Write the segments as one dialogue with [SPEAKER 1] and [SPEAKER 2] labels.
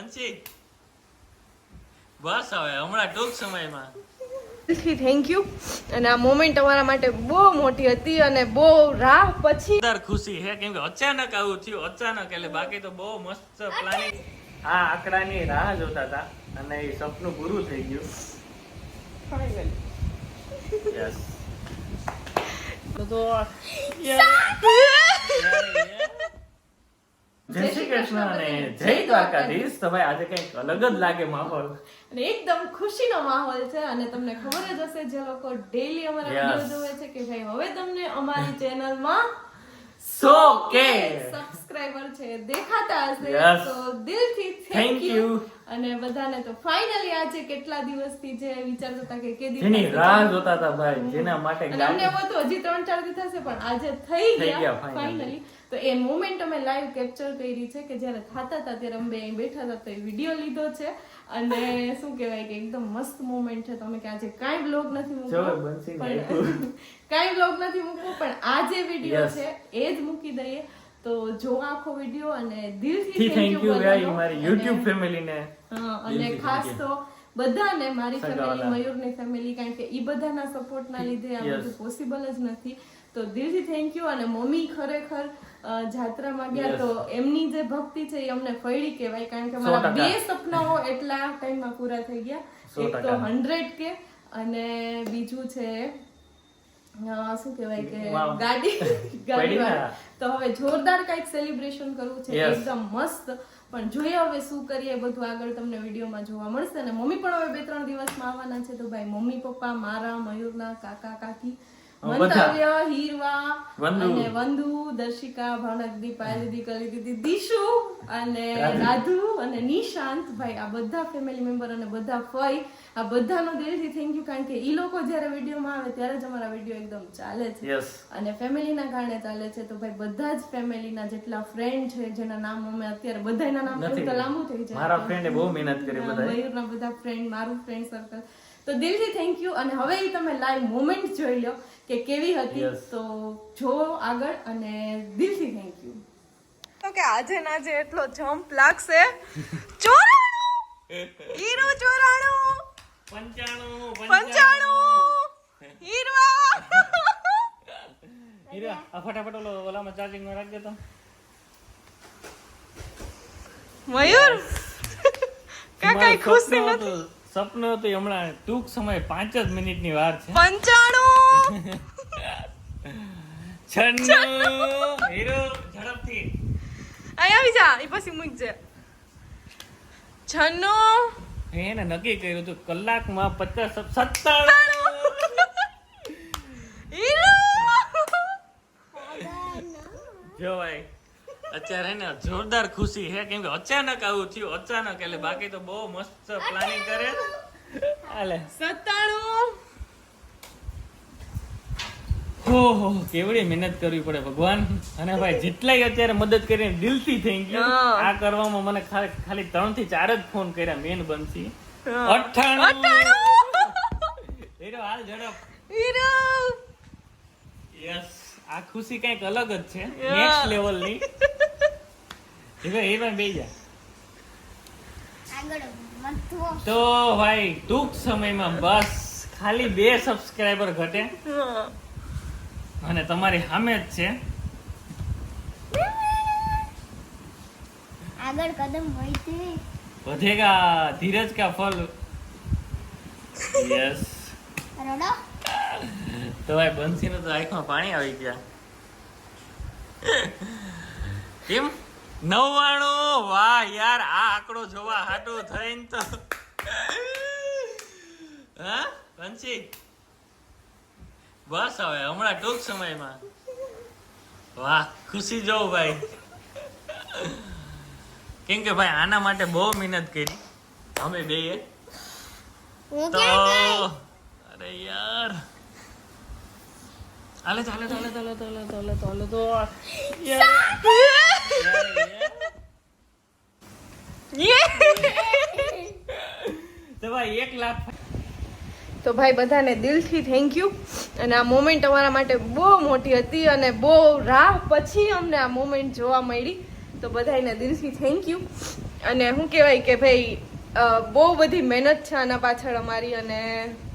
[SPEAKER 1] બંસી બસ હવે હમણાં ટૂંક સમયમાં
[SPEAKER 2] થેન્ક યુ. અને આ મોમેન્ટ અમારા માટે બહુ મોટી હતી અને બહુ રાહ પછી
[SPEAKER 1] ખુશી છે કેમ કે અચાનક આવું થયું અચાનક એટલે બાકી તો બહુ મસ્ત પ્લાનિંગ આ આંકડાની રાહ જોતા હતા અને એ સપનું પૂરું થઈ ગયું યસ તો જય શ્રી કૃષ્ણ અને જય દ્વારકાધીશ. તો ભાઈ આજે કંઈક અલગ જ લાગે માહોલ
[SPEAKER 2] અને એકદમ ખુશીનો માહોલ છે અને તમને ખબર જ હશે જે લોકો ડેઈલી અમારા વિડિયો જોવે છે કે ભાઈ હવે તમને અમારી ચેનલમાં
[SPEAKER 1] 100K
[SPEAKER 2] સબસ્ક્રાઇબર છે દેખાતા હશે.
[SPEAKER 1] Yes.
[SPEAKER 2] તો દિલથી
[SPEAKER 1] Thank
[SPEAKER 2] થેન્ક
[SPEAKER 1] you.
[SPEAKER 2] યુ. અને બધાને તો ફાઇનલી આજે કેટલા દિવસથી જે વિચારતા હતા કે કેદી
[SPEAKER 1] જેની રાહ જોતા હતા ભાઈ જેના માટે
[SPEAKER 2] અને અમને એવું હતું હજી 3-4 દી થશે પણ આજે થઈ ગયા ફાઇનલી. તો એ મોમેન્ટ અમે લાઈવ કેપ્ચર કરી છે કે જ્યારે થાતા હતા ત્યારે અમે અહીં બેઠા હતા તો એ વિડિયો લીધો છે અને શું કહેવાય કે એકદમ મસ્ત મોમેન્ટ છે. તમે કે આજે કાંઈ બ્લોગ નથી મૂકવો કાંઈ બ્લોગ નથી મૂકવો પણ આ જે વિડિયો છે એ જ મૂકી દઈએ. તો જો આખો વિડિયો અને દિલથી થેન્ક યુ
[SPEAKER 1] ભાઈ મારી YouTube ફેમિલીને
[SPEAKER 2] અને ખાસ તો બધાને મારી ફેમિલી મયુરની ફેમિલી કારણ કે ઈ બધાના સપોર્ટના લીધે આ બધું પોસિબલ જ નથી. તો દિલથી થેન્ક યુ. અને મમ્મી ખરેખર જાત્રામાં ગયા તો એમની જે ભક્તિ છે એ અમને ફળી કહેવાય કારણ કે મારા 2 સપનાઓ એટલા ટાઈમમાં પૂરા થઈ ગયા. એક તો 100K અને બીજું છે શું કહેવાય કે ગાડી તો હવે જોરદાર કઈક સેલિબ્રેશન કરવું છે એકદમ મસ્ત. પણ જોઈએ હવે શું કરીએ બધું આગળ તમને વિડીયોમાં જોવા મળશે. અને મમ્મી પણ હવે 2-3 દિવસમાં આવવાના છે. તો ભાઈ મમ્મી પપ્પા મારા મયુરના કાકા કાકી મંતવ્ય હીરવા અને વંદુ દર્શિકા ભાવનાદી પાયલદી કલીદી દીશુ અને રાધુ અને નિશાંત ભાઈ આ બધા ફેમિલી મેમ્બર અને બધા ફઈ આ બધાનો દિલથી થેન્ક યુ કારણ કે ઈ લોકો જ્યારે વિડીયોમાં આવે ત્યારે જ અમારા વિડીયો એકદમ ચાલે છે અને ફેમિલીના કારણે ચાલે છે. તો ભાઈ બધા જ ફેમિલીના જેટલા ફ્રેન્ડ છે જેના નામ અમે અત્યારે બધાના નામ તો લાંબુ થઈ જાય
[SPEAKER 1] મારા ફ્રેન્ડે બહુ મહેનત કરી બધા
[SPEAKER 2] મયુરના બધા ફ્રેન્ડ મારું ફ્રેન્ડ સર્કલ તો દિલથી થેન્ક યુ. અને હવે તમે લાઈવ મોમેન્ટ જોઈ લો કે કેવી હતી. તો જો આગળ અને દિલથી થેન્ક યુ. તો કે આજે ના આજે એટલો જમ્પ લાગશે 94 હીરો 94 95 હીરવા
[SPEAKER 1] હીરા આ ફટાફટ ઓલામાં ચાર્જિંગ માં રાખી દે તો
[SPEAKER 2] મયુર કાકા ખુશી નથી
[SPEAKER 1] સપનું હતું હમણાં ટૂંક સમય 5 જ મિનિટની વાર છે
[SPEAKER 2] 95
[SPEAKER 1] 96 હીરો ઝડપથી
[SPEAKER 2] અહીં આવી જા એ પછી મૂકજે 96
[SPEAKER 1] એને નક્કી કર્યું હતું કલાકમાં 50 97
[SPEAKER 2] હીરો
[SPEAKER 1] જો ભાઈ અત્યારે ને જોરદાર ખુશી છે કેમ કે અચાનક આવું થયું અચાનક એટલે બાકી તો બહુ મસ્ત પ્લાનિંગ કરે હાલે
[SPEAKER 2] 97
[SPEAKER 1] ઓહો કેવડી મહેનત કરવી પડે ભગવાન. અને ભાઈ જેટલાય અત્યારે મદદ કરીને દિલથી થેન્ક યુ. આ કરવામાં મને ખાલી 3 થી 4 જ ફોન કર્યા મેન બનસી 98 હીરો હાલ ઝડપ
[SPEAKER 2] હીરો
[SPEAKER 1] યસ આ ખુશી કઈક અલગ જ છે નેક્સ્ટ લેવલ ની. એ બે જા તો ભાઈ ટૂંક સમયમાં બસ ખાલી 2 સબસ્ક્રાઇબર ઘટે અને તમારી સામે જ છે
[SPEAKER 3] આગળ કદમ હોય
[SPEAKER 1] વધેગા ધીરજ કા ફલ. યસ
[SPEAKER 3] રડો
[SPEAKER 1] તો ભાઈ બંસી તો આંખમાં પાણી આવી ગયા કેમ 99 વાહ યાર આ આંકડો જોવા હાટું થઈને તો હા બંસી બસ હવે હમણાં ટૂંક સમયમાં વાહ ખુશી જોઉં ભાઈ કેમ કે ભાઈ આના માટે બહુ મહેનત કરી અમે બેએ તો અરે યાર હાલે ચાલે તો ભાઈ 1 લાખ
[SPEAKER 2] તો ભાઈ બધાને દિલથી થેન્ક યુ. અને આ મોમેન્ટ અમારા માટે બહુ મોટી હતી અને બહુ રાહ પછી અમને આ મોમેન્ટ જોવા મળી. તો બધાને દિલથી થેન્ક યુ. અને શું કહેવાય કે ભાઈ બહુ બધી મહેનત છે આના પાછળ અમારી અને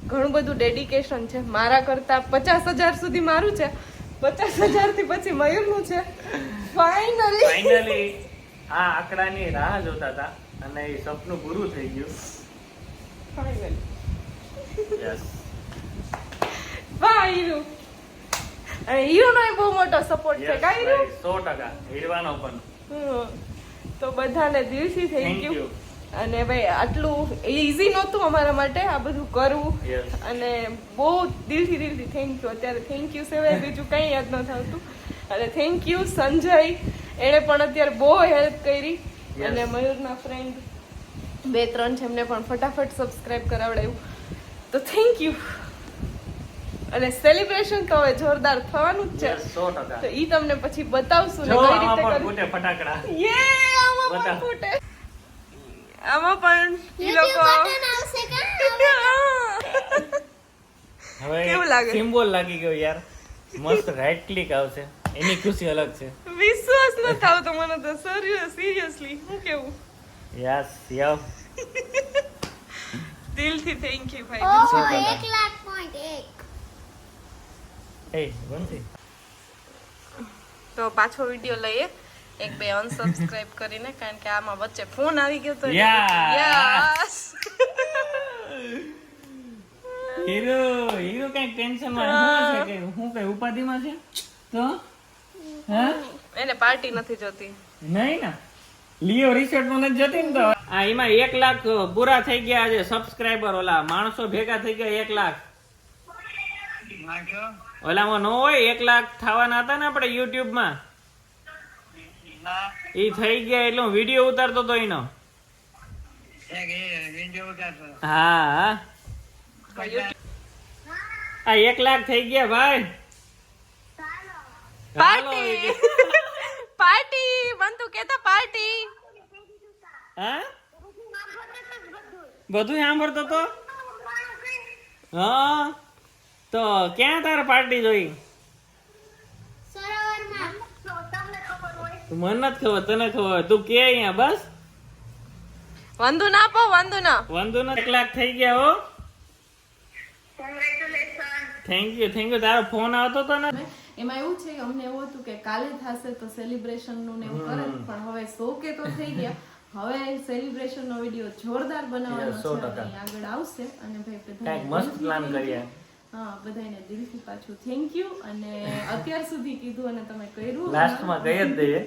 [SPEAKER 2] ઘણું બધું ડેડિકેશન છે. મારા કરતા 50,000 સુધી મારું છે, 50,000 થી પછી મયુરનું છે.
[SPEAKER 1] ફાઇનલી આ આંકડાની રાહ જોતા હતા અને એ સપનું પૂરું થઈ ગયું. યસ
[SPEAKER 2] વાહ હીરો. અને હીરોનો એ બહુ મોટો સપોર્ટ છે કા હીરો?
[SPEAKER 1] 100% હીરવાનો પણ.
[SPEAKER 2] તો બધાને દિલથી થેન્ક યુ. અને ભાઈ આટલું ઈઝી નહોતું અમારા માટે આ બધું કરવું અને બહુ દિલથી થેન્ક યુ. અત્યારે થેન્ક યુ સિવાય બીજું કંઈ યાદ ન થતું. અને થેન્ક યુ સંજય, એણે પણ અત્યારે બહુ હેલ્પ કરી. અને મયુરના ફ્રેન્ડ 2-3 છે એમને પણ ફટાફટ સબસ્ક્રાઇબ કરાવડાવ્યું. તો થેન્ક યુ. અને સેલિબ્રેશન તો હવે જોરદાર થવાનું જ છે.
[SPEAKER 1] 100%.
[SPEAKER 2] તો ઈ તમને પછી બતાવશું ને કઈ રીતે કરવું.
[SPEAKER 1] ફટાકડા
[SPEAKER 2] આમાં પણ ફૂટે. આમાં પણ ઈ લોકો
[SPEAKER 1] હવે
[SPEAKER 2] કેવું લાગે?
[SPEAKER 1] સિમ્બોલ લાગી ગયો યાર. મસ્ત રાઈટ ક્લિક આવશે, એની ખુશી અલગ છે.
[SPEAKER 2] વિશ્વાસ ન થાવ તો મને તો સિરિયસલી હું કેવું.
[SPEAKER 1] Yes yes.
[SPEAKER 2] દિલથી થેન્ક યુ ભાઈ.
[SPEAKER 3] ઓહો 1,00,000.1.
[SPEAKER 1] એ બંસી.
[SPEAKER 2] તો પાછો વિડિયો લઈએ 1-2 અનસબસ્ક્રાઇબ કરીને, કારણ કે આમાં વચ્ચે ફોન આવી ગયો તો
[SPEAKER 1] યસ. હીરો કઈ ટેન્શન માં છે કે હું કઈ ઉપાધિમાં છે તો
[SPEAKER 2] એને પાર્ટી નથી જોતી.
[SPEAKER 1] નહીં ને લિયો રિસોર્ટ માં નથી જતી ને તો આ એમાં 1 લાખ પૂરા થઈ ગયા છે સબસ્ક્રાઇબર. ઓલા માણસો ભેગા થઈ ગયા 1 લાખ. ઓલામાં નો હોય 1 લાખ થવાના હતા ને આપણે યુટ્યુબ માં. ઈ થઈ ગયા એટલે હું વિડીયો ઉતારતો તો એનો. હા આ 1 લાખ થઈ ગયા ભાઈ.
[SPEAKER 2] પાર્ટી બંતુ કેતા પાર્ટી.
[SPEAKER 1] હા બધું સાંભળતો તો. હા તો ક્યાં તારે પાર્ટી જોઈ?
[SPEAKER 3] સરોવરમાં.
[SPEAKER 1] મને નથી ખબર, તને ખબર. તું કે અહીંયા બસ.
[SPEAKER 2] વાંધો ના પો, વાંધો ના.
[SPEAKER 1] વાંધો ના. 1 લાખ થઈ ગયા હો. Thank you. તારો ફોન આવતો તો ને.
[SPEAKER 2] એમાં એવું છે કે અમને એવું હતું કે કાલે થશે તો સેલિબ્રેશન નું ને એવું કરે, પણ હવે 100K તો થઈ ગયા. હવે સેલિબ્રેશન નો વિડિયો જોરદાર બનાવવાનો છે અને આગળ આવશે. અને ભાઈ બધાને
[SPEAKER 1] મસ્ત પ્લાન કરીએ.
[SPEAKER 2] હા બધાને દિલથી પાછું થેન્ક યુ. અને અત્યાર સુધી કીધું અને તમે કર્યું,
[SPEAKER 1] લાસ્ટમાં કહી જ દઈએ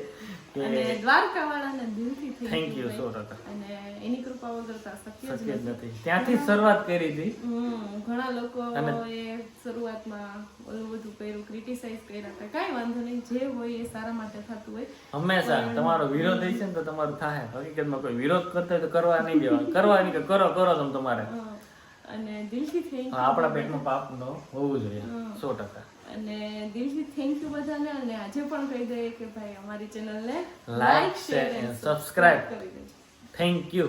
[SPEAKER 2] અને દ્વારકા વાળાને દિલથી
[SPEAKER 1] થેન્ક યુ 100%.
[SPEAKER 2] અને એની કૃપા વગર તો શક્ય જ
[SPEAKER 1] શક્ય જ
[SPEAKER 2] નથી.
[SPEAKER 1] નથી. ત્યાંથી શરૂઆત કરી હતી.
[SPEAKER 2] ઘણા લોકો એ શરૂઆતમાં ઓલું બધું કર્યું, ક્રિટિસાઇઝ કર્યા હતા. કાંઈ વાંધો નહીં, જે હોય એ સારા માટે થતું હોય.
[SPEAKER 1] હંમેશા તમારો વિરોધ હશે ને તો તમારું થાય. હકીકતમાં કોઈ વિરોધ કરતો હોય તો કરવા નહીં દેવાનું. કરવા નહીં કે કરો તમે તમારે.
[SPEAKER 2] અને દિલથી થેન્ક યુ.
[SPEAKER 1] આપણા પેટમાં પાપ ન હોવું જોઈએ 100%.
[SPEAKER 2] અને દિલથી થેન્ક યુ બધાને. અને આજે પણ કહી દઈએ કે ભાઈ અમારી ચેનલને
[SPEAKER 1] લાઈક શેર એન્ડ સબસ્ક્રાઇબ.
[SPEAKER 2] કરી દેજો.
[SPEAKER 1] Thank you.